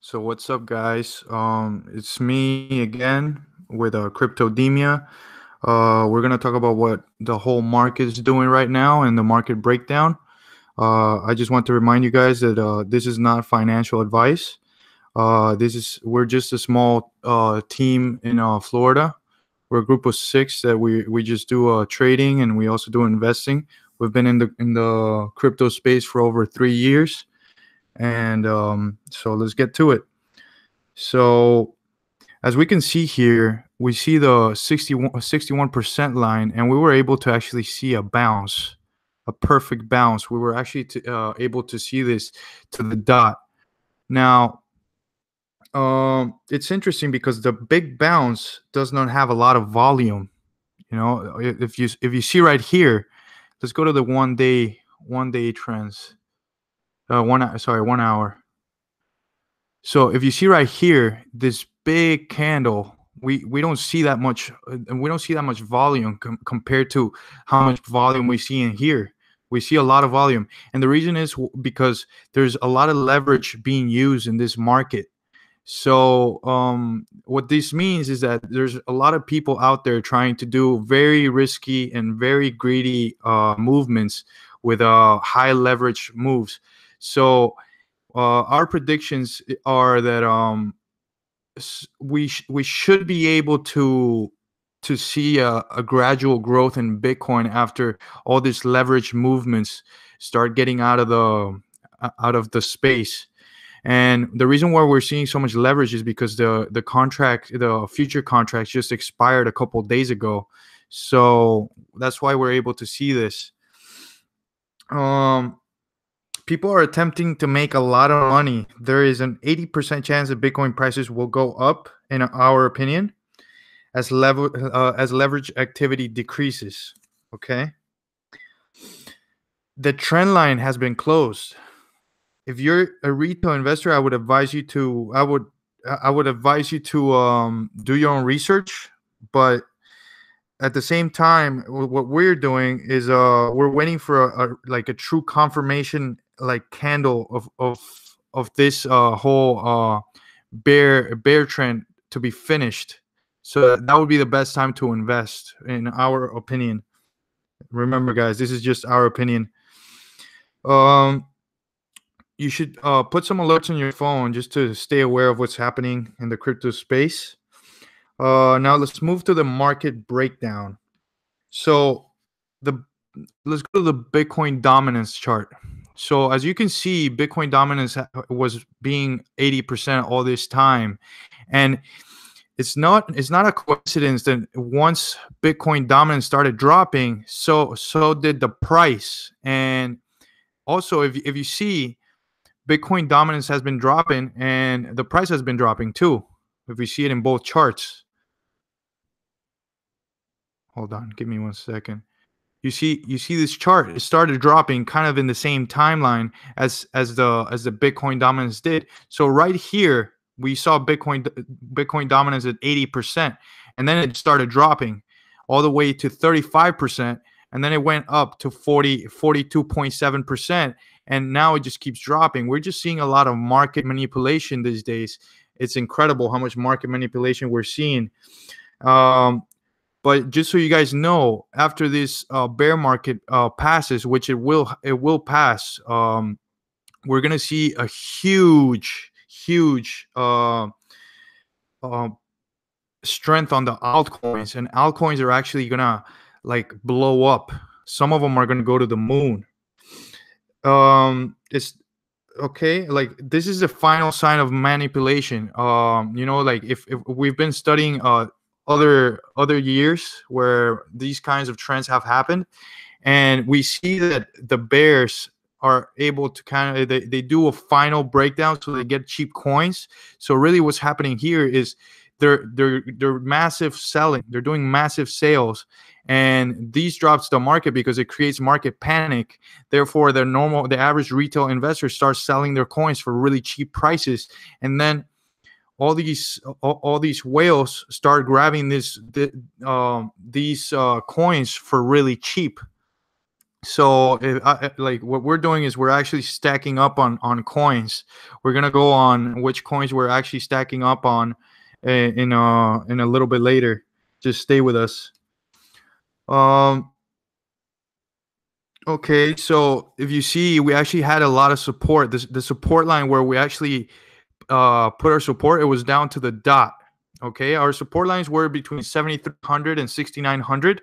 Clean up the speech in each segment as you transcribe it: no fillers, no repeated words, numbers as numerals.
So what's up, guys? It's me again with Cryptodemia. We're gonna talk about what the whole market is doing right now and the market breakdown. I just want to remind you guys that this is not financial advice. We're just a small team in Florida. We're a group of six that we just do trading, and we also do investing. We've been in the crypto space for over 3 years, and so let's get to it. So as we can see here, we see the 61% line, and we were able to actually see a bounce, a perfect bounce. We were actually able to see this to the dot. Now, it's interesting because the big bounce does not have a lot of volume. If you see right here, let's go to the 1 day trends. 1 hour. So if you see right here, this big candle, we don't see that much, and we don't see that much volume compared to how much volume we see in here. We see a lot of volume, and the reason is because there's a lot of leverage being used in this market. So what this means is that there's a lot of people out there trying to do very risky and very greedy movements with high leverage moves. So our predictions are that we should be able to see a gradual growth in Bitcoin after all these leverage movements start getting out of the space. And the reason why we're seeing so much leverage is because the future contracts just expired a couple days ago. So that's why we're able to see this. People are attempting to make a lot of money. There is an 80% chance that Bitcoin prices will go up, in our opinion, as leverage activity decreases. Okay. The trend line has been closed. If you're a retail investor, I would advise you to do your own research, but at the same time, what we're doing is we're waiting for a true confirmation, like candle of this whole bear trend to be finished. So that would be the best time to invest, in our opinion. Remember, guys, this is just our opinion. You should put some alerts on your phone just to stay aware of what's happening in the crypto space. Now let's move to the market breakdown. So let's go to the Bitcoin dominance chart. So as you can see, Bitcoin dominance was being 80% all this time, and it's not a coincidence that once Bitcoin dominance started dropping, so did the price. And also, if you see, Bitcoin dominance has been dropping, and the price has been dropping too. If we see it in both charts. Hold on, give me 1 second. You see this chart, it started dropping kind of in the same timeline as the Bitcoin dominance did. So right here we saw Bitcoin dominance at 80%, and then it started dropping all the way to 35%, and then it went up to 42.7%, and now it just keeps dropping. We're just seeing a lot of market manipulation these days. It's incredible how much market manipulation we're seeing. But just so you guys know, after this bear market passes, which it will pass, we're gonna see a huge strength on the altcoins, and altcoins are actually gonna like blow up. Some of them are gonna go to the moon. It's okay. Like, this is the final sign of manipulation. Like if we've been studying other years where these kinds of trends have happened, and we see that the bears are able to kind of they do a final breakdown, so they get cheap coins. So really what's happening here is they're massive selling, they're doing massive sales, and these drops the market because it creates market panic. Therefore the average retail investor starts selling their coins for really cheap prices, and then all these whales start grabbing these coins for really cheap. So like what we're doing is we're actually stacking up on coins. We're gonna go on which coins we're actually stacking up on in a little bit later. Just stay with us. Um, okay, so if you see, we actually had a lot of support. The support line where we actually put our support, it was down to the dot. Okay, our support lines were between 7,300 and 6,900.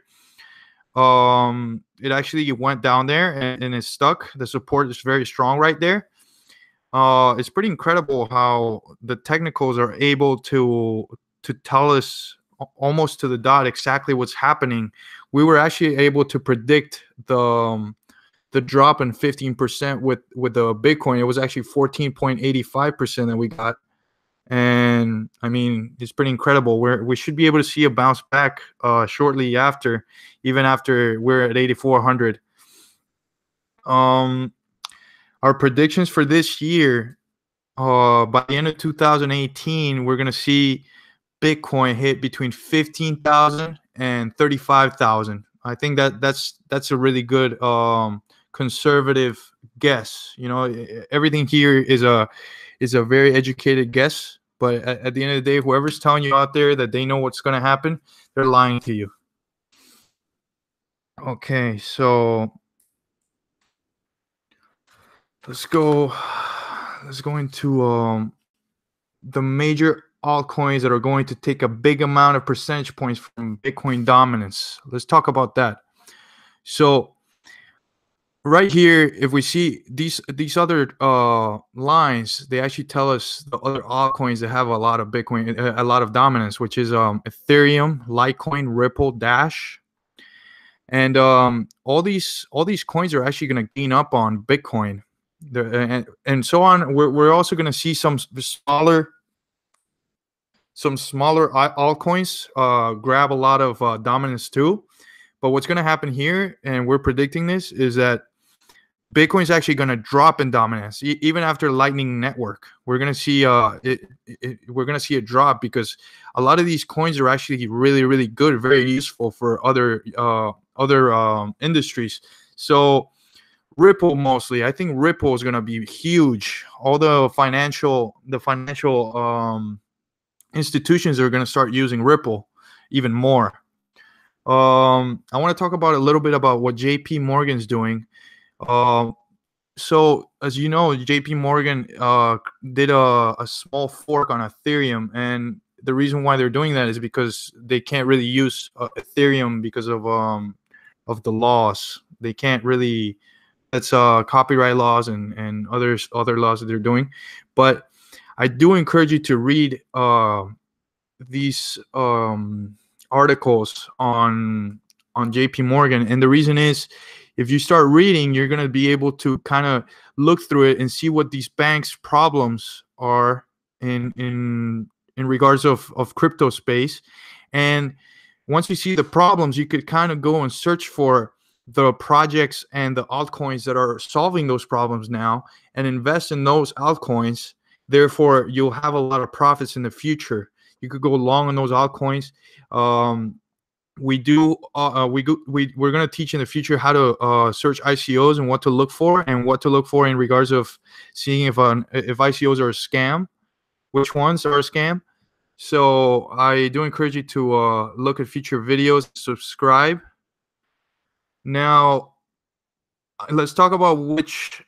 It actually went down there and it's stuck. The support is very strong right there. It's pretty incredible how the technicals are able to tell us almost to the dot exactly what's happening. We were actually able to predict the drop in 15% with the Bitcoin. It was actually 14.85% that we got. And I mean, it's pretty incredible. We should be able to see a bounce back shortly after, even after we're at 8,400. Um, our predictions for this year, by the end of 2018, we're gonna see Bitcoin hit between 15,000 and 35,000. I think that's a really good conservative guess. You know, everything here is a very educated guess, but at the end of the day, whoever's telling you out there that they know what's going to happen, they're lying to you. Okay, so let's go let's go into the major altcoins that are going to take a big amount of percentage points from Bitcoin dominance. Let's talk about that. So right here, if we see these other lines, they actually tell us the other altcoins that have a lot of Bitcoin, a lot of dominance, which is Ethereum, Litecoin, Ripple, Dash, and all these coins are actually going to gain up on Bitcoin, and so on. We're also going to see some smaller altcoins grab a lot of dominance too. But what's going to happen here, and we're predicting this, is that Bitcoin is actually going to drop in dominance even after Lightning Network. We're going to see we're going to see a drop because a lot of these coins are actually really good, very useful for other industries. So Ripple mostly, I think Ripple is going to be huge. All the financial institutions are going to start using Ripple even more. I want to talk about a little bit about what JP Morgan's doing. So as you know, JP Morgan did a small fork on Ethereum, and the reason why they're doing that is because they can't really use Ethereum because of the laws. They can't really. That's copyright laws and other laws that they're doing. But I do encourage you to read these articles on JP Morgan, and the reason is, if you start reading, you're going to be able to kind of look through it and see what these banks' problems are in regards of crypto space. And once you see the problems, you could kind of go and search for the projects and the altcoins that are solving those problems now and invest in those altcoins. Therefore, you'll have a lot of profits in the future. You could go long on those altcoins. We're going to teach in the future how to search ICOs and what to look for in regards of seeing if ICOs are a scam, which ones are a scam. So I do encourage you to look at future videos, subscribe. Now let's talk about which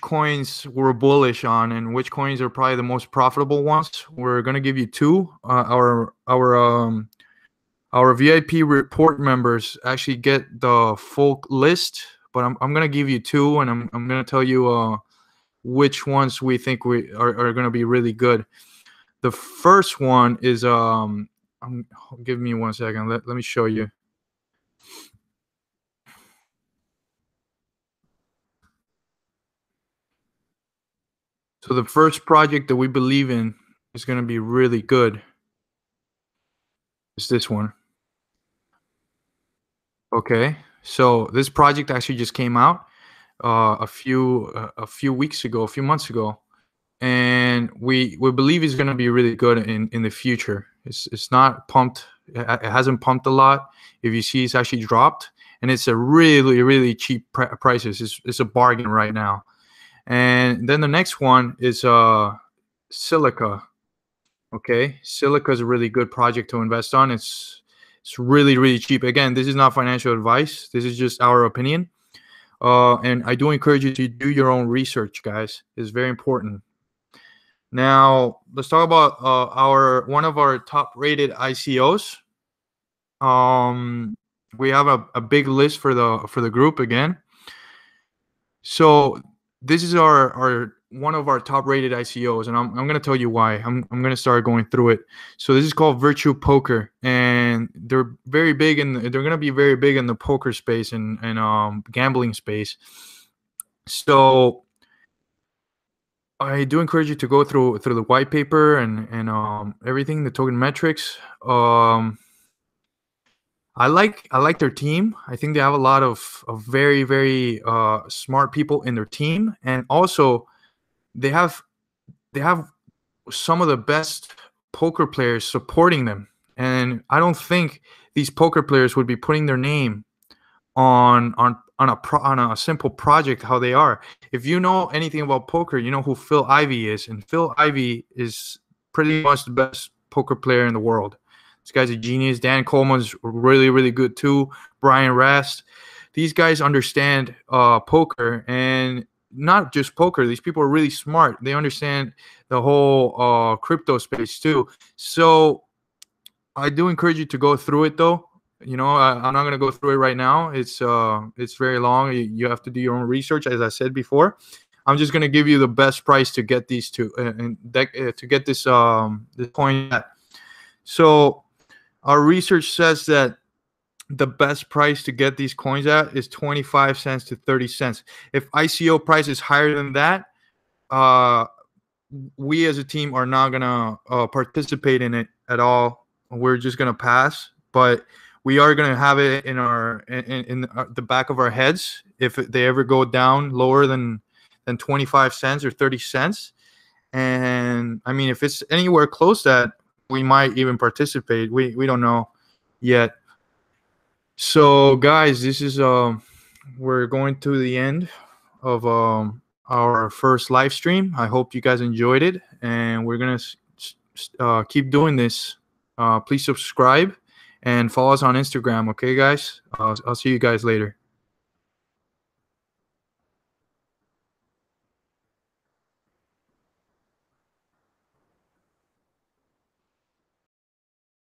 coins we're bullish on and which coins are probably the most profitable ones. We're going to give you two. Our VIP report members actually get the full list, but I'm going to give you two, and I'm going to tell you which ones we think we are going to be really good. The first one is give me 1 second. Let me show you. So the first project that we believe in is going to be really good. Is this one. Okay. So this project actually just came out a few weeks ago, a few months ago, and we believe it's going to be really good in the future. It's not pumped. It hasn't pumped a lot. If you see, it's actually dropped, and it's a really really cheap prices. It's a bargain right now. And then the next one is Silica. Okay, Silica is a really good project to invest on. It's really really cheap. Again, this is not financial advice. This is just our opinion. And I do encourage you to do your own research, guys. It's very important. Now let's talk about our one of our top rated ICOs. We have a big list for the group again. So this is our one of our top rated ICOs, and I'm gonna tell you why. I'm gonna start going through it. So this is called Virtue Poker, and they're very big, and they're gonna be very big in the poker space and gambling space. So I do encourage you to go through the white paper and everything, the token metrics. I like their team. I think they have a lot of very very smart people in their team, and also they have some of the best poker players supporting them. And I don't think these poker players would be putting their name on a simple project how they are. If you know anything about poker, you know who Phil Ivey is, and Phil Ivey is pretty much the best poker player in the world. This guy's a genius. Dan Coleman's really really good too. Brian Rast. These guys understand poker, and not just poker. These people are really smart. They understand the whole crypto space too. So I do encourage you to go through it though. I'm not gonna go through it right now. It's very long. You have to do your own research, as I said before. I'm just gonna give you the best price to get these two to get this coin at. So our research says that the best price to get these coins at is 25 cents to 30 cents. If ICO price is higher than that, we as a team are not gonna participate in it at all. We're just gonna pass, but we are gonna have it in the back of our heads if they ever go down lower than 25 cents or 30 cents. And I mean, if it's anywhere close to that, we might even participate. We don't know yet. So guys, this is we're going to the end of our first live stream. I hope you guys enjoyed it, and we're gonna keep doing this. Please subscribe and follow us on Instagram. Okay, guys. I'll see you guys later.